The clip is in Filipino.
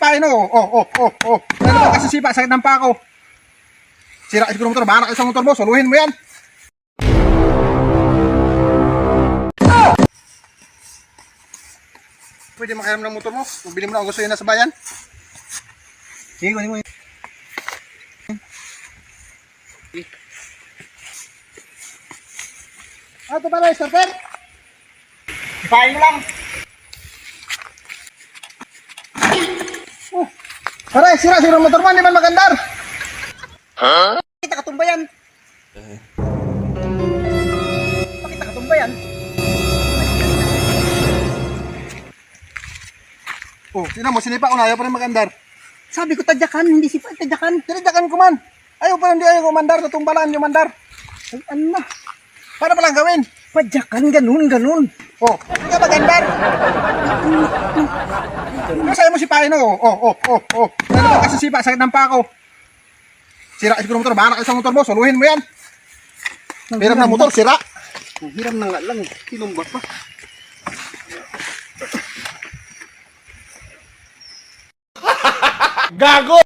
Paano? Ano ba kasi sipa? Sakit ng pako. Sira siguro motor. Bahala ka sa motor mo. Soluhin mo yan. Pwede makahiram ng motor mo. Kung bili mo na ang gusto yun na sa bayan. Sige, kunin mo yun. Ito pala, starter. Ipain mo lang. Pare, sira ang motor mo. Hindi man magandar. Kita katumba yan. Pakita katumba yan. Sino mo, sinipa ko na. Ayaw pa rin magandar. Sabi ko tadyakan, hindi sipa, tadyakan. Tinadyakan ko man. Ayaw pa rin, hindi ayaw kumandar. Natumbalaan yung mandar. Ay, ano na? Para palang gawin. Padyakan, ganun. Hindi ka magandar. Masaya mo sipain, Ano ba kasi sipa? Sakit ng pako. Sira siguro motor. Bahala ka sa motor mo. Soluhin mo yan. Hiram na motor, sira. Hiram na nga lang, kinumba pa. Gago!